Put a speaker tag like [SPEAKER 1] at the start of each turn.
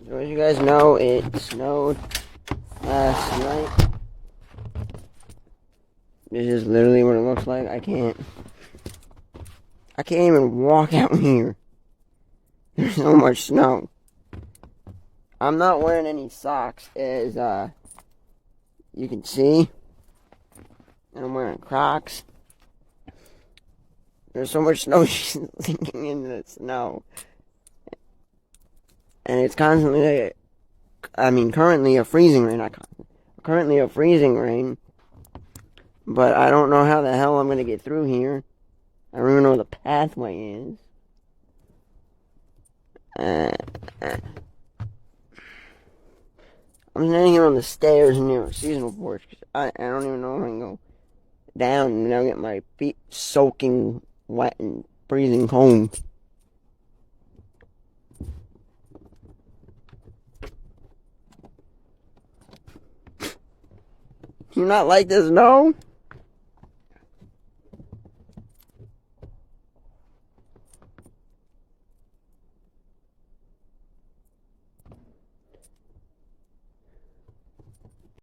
[SPEAKER 1] So as you guys know, it snowed last night. This is literally what it looks like. I can't even walk out here. There's so much snow. I'm not wearing any socks, as you can see. And I'm wearing Crocs. There's so much snow sinking into the snow. And it's constantly, currently a freezing rain. Currently a freezing rain. But I don't know how the hell I'm going to get through here. I don't even know where the pathway is. I'm standing here on the stairs near a seasonal porch. Cause I don't even know if I can go down and now get my feet soaking wet and freezing cold. Do you not like the snow?